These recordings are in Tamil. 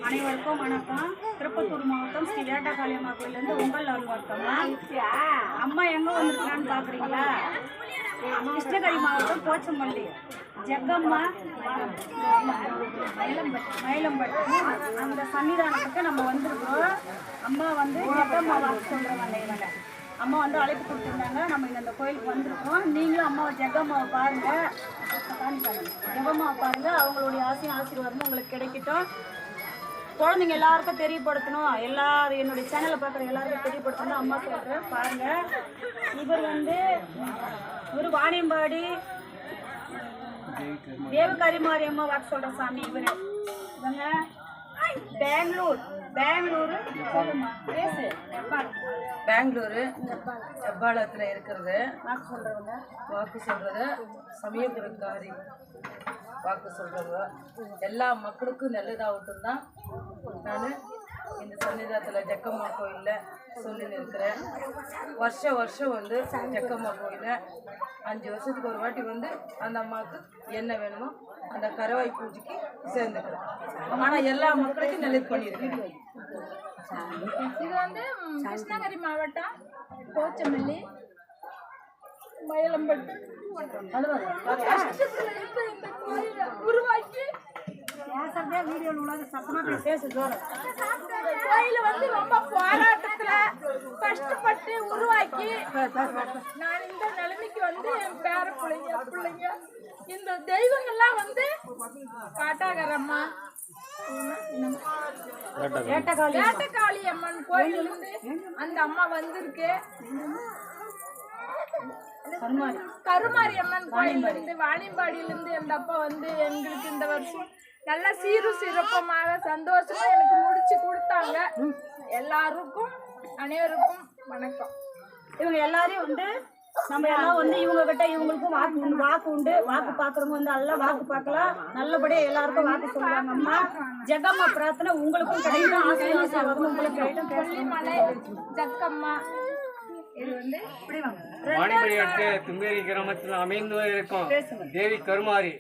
அனைவருக்கும் வணக்கம். திருப்பத்தூர் மாவட்டம் ஸ்ரீ வேட்டக்காளியம்மா கோயிலேருந்து உங்கள் அலுவலகம்மா. அம்மா எங்கே வந்துருக்கான்னு பார்க்குறீங்களா? கிருஷ்ணகிரி மாவட்டம் போச்சம்பள்ளி ஜெகம்மா மயிலம்பட்டி அந்த சன்னிதானத்துக்கு நம்ம வந்திருக்கோம். அம்மா வந்து ஜெகம்மா வாக்கு சொல்கிறவங்க. இவங்க அம்மா வந்து அழைப்பு கொடுத்துருந்தாங்க. நம்ம இந்த கோயிலுக்கு வந்திருக்கோம். நீங்களும் அம்மாவை ஜெகம்மாவை பாருங்கள், ஜெகம்மாவை பாருங்கள். அவங்களுடைய ஆசீர்வாதமும் உங்களுக்கு கிடைக்கட்டும். குழந்தைங்க எல்லாருக்கும் தெரியப்படுத்தணும். எல்லாரும் என்னுடைய சேனலை பார்க்குற எல்லாருக்கும் தெரியப்படுத்தணும். அம்மா சொல்கிறேன் பாருங்கள். இவர் வாணியம்பாடி தேவகாரி மாரியம்மா வாக்கு சொல்கிற சாமி. இவங்க பெங்களூரு ஹெப்பாளத்தில் இருக்கிறது. வாக்கு சொல்கிறது சமயபுரக்காரி வாக்கு சொல்கிறவங்க. எல்லா மக்களுக்கும் நல்லதாகட்டும் தான் நான் இந்த சன்னிதானத்தில் ஜெகம்மா கோயிலில் சொல்லின்னு இருக்கிறேன். வருஷம் வந்து ஜெகம்மா கோயிலில் 5 வருஷத்துக்கு ஒரு வாட்டி வந்து அந்த அம்மாவுக்கு என்ன வேணுமோ அந்த கருவாய் பூஜைக்கு சேர்ந்துக்கிறேன். ஆனால் எல்லா மக்களுக்கும் நல்லது பண்ணியிருக்கேன். இது வந்து கிருஷ்ணகிரி மாவட்டம் போச்சம்பள்ளி மயிலம்பட்டி உருவாக்கி கோயில வந்து ரொம்ப போராட்டத்துல கஷ்டப்பட்டு உருவாக்கி நான் இந்த நிலைமைக்கு வந்து என் பேர பிள்ளைங்க இந்த தெய்வங்கள்லாம் வந்து காட்டாகரம்மா வேட்டக்காளி அம்மன் கோயில் இருந்து அந்த அம்மா வந்திருக்கு. கருமாரி அம்மன் கோயில் இருந்து வாணியம்பாடியிலிருந்து அந்த அப்பா வந்து எங்களுக்கு இந்த வருஷம் நல்ல சீரும் சிறப்பமாக சந்தோஷமா எனக்கு முடிச்சு கொடுத்தாங்க. எல்லாருக்கும் அனைவருக்கும் வணக்கம். இவங்க எல்லாரையும் வந்து நம்ம எல்லாம் வந்து இவங்க கிட்ட இவங்களுக்கும் வாக்கு உண்டு. வாக்கு பார்க்குறவங்க வந்து நல்லா வாக்கு பார்க்கலாம். நல்லபடியாக எல்லாருக்கும் வாக்கு சொல்லுவாங்க. அம்மா ஜெகம்மா பிரார்த்தனை உங்களுக்கும் கிடைக்கும். ஆசீர்வாதம் உங்களுக்கு கிடைக்கும். கொல்லிமலை ஜெகம்மா இது வந்து வாணிபடி அடுத்த தும்பேரி கிராமத்தில் அமைந்து இருக்கும் தேவி கருமாரி.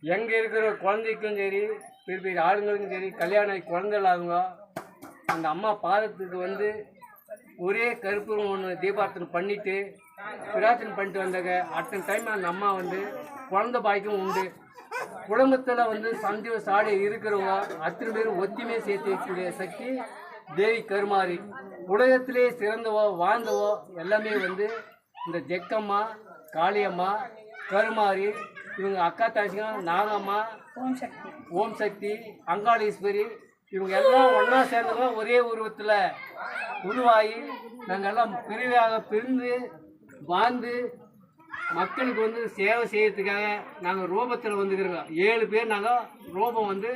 எங்கே இருக்கிற குழந்தைக்கும் சரி, பெரிய பெரிய ஆளுங்களுக்கும் சரி, கல்யாணம் குழந்தை இல்லாதவங்க அந்த அம்மா பாதத்துக்கு வந்து ஒரே கருப்பூரம் ஒன்று தீபார்த்தனை பண்ணிவிட்டு பிரார்த்தனை பண்ணிட்டு வந்தாங்க. அடுத்த டைம் அந்த அம்மா வந்து குழந்தை பாய்க்கும் உண்டு. குடும்பத்தில் வந்து சந்தி சாடி இருக்கிறவங்க அத்தனை பேரும் ஒத்திமையை சேர்த்து வைக்கக்கூடிய சக்தி தேவி கருமாரி. உலகத்திலே சிறந்தவோ வாழ்ந்தவோ எல்லாமே வந்து இந்த ஜெகம்மா, காளியம்மா, கருமாரி, இவங்க அக்கா தாசிங்க, நாகம்மா, ஓம் சக்தி, அங்காளீஸ்வரி, இவங்க எல்லாம் ஒன்றா சேர்ந்தவங்க ஒரே உருவத்தில் உருவாகி நாங்கள் எல்லாம் பிரிவாக பிரிந்து வாழ்ந்து மக்களுக்கு வந்து சேவை செய்யறதுக்காக நாங்கள் ரூபத்தில் வந்துக்கிறோங்க. 7 பேர் நாங்கள் ரூபம் வந்து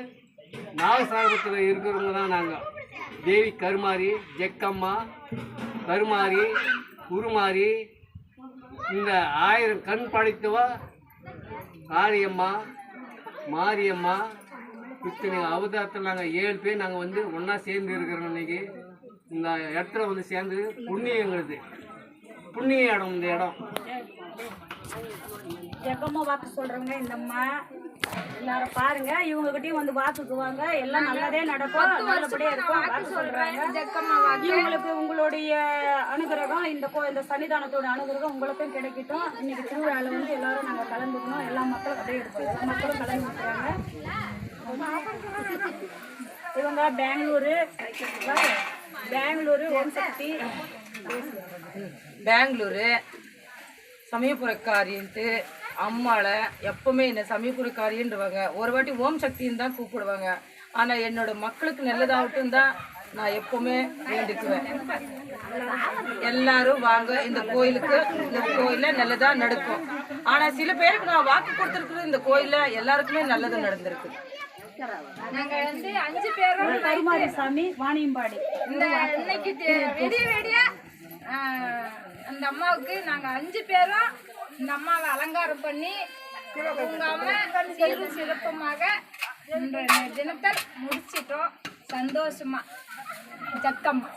நாகசாரத்தில் இருக்கிறவங்க தான் நாங்கள். தேவி கருமாரி, ஜெகம்மா, கருமாரி, உருமாரி, இந்த 1000 கண் படைத்தவ காளியம்மா, மாரியம்மா, இத்தனை அவதாரத்தில் நாங்கள் 7 பேர் நாங்கள் வந்து ஒன்றா சேர்ந்து இருக்கிறோம். இன்னைக்கு இந்த இடத்துல வந்து சேர்ந்து புண்ணியங்கிறது புண்ணிய இடம். இந்த இடம் ஜெகம்மா வாக்கு சொல்றவங்க இந்த அம்மா எல்லாரும் பாருங்க. இவங்க கிட்டயும் வந்து வாக்குக்குவாங்க. எல்லாம் நல்லதே நடக்கும், நல்லபடியா இருக்கும். வாக்கு சொல்றாங்க. இவங்களுக்கு உங்களுடைய அனுகிரகம், இந்த சன்னிதானத்தோட அனுகிரகம் உங்களுக்கும் கிடைக்கட்டும். இன்னைக்கு திருவிழாவில் வந்து எல்லாரும் நாங்கள் கலந்துக்கணும். எல்லா மக்களும் அப்படியே இருப்போம். எல்லா மக்களும் கலந்துக்கிறாங்க. இவங்க பெங்களூரு ஓம் சக்தி, பெங்களூரு சமயபுரக்காரின்ட்டு அம்மாவை எப்பவுமே என்ன சமயபுரக்காரின்றவாங்க. ஒரு வாட்டி ஓம் சக்தின்னு தான் கூப்பிடுவாங்க. ஆனால் என்னோட மக்களுக்கு நல்லதாகட்டும் தான் நான் எப்பவுமே வேண்டிக்குவேன். எல்லாரும் வாங்க இந்த கோயிலுக்கு. இந்த கோயிலில் நல்லதாக நடக்கும். ஆனால் சில பேருக்கு நான் வாக்கு கொடுத்துருக்குறது இந்த கோயிலில் எல்லாருக்குமே நல்லது நடந்திருக்கு. நாங்க வந்து 5 பேரும் கருமாரி சாமி, வாணியம்பாடி. இந்த இன்னைக்கு வெடியா அந்த அம்மாவுக்கு நாங்க 5 பேரும் இந்த அம்மாவை அலங்காரம் பண்ணி உங்க அம்மா சீரும் சிறப்புமாக இந்த தினத்தை முடிச்சிட்டோம். சந்தோஷமா ஜெகம்மா.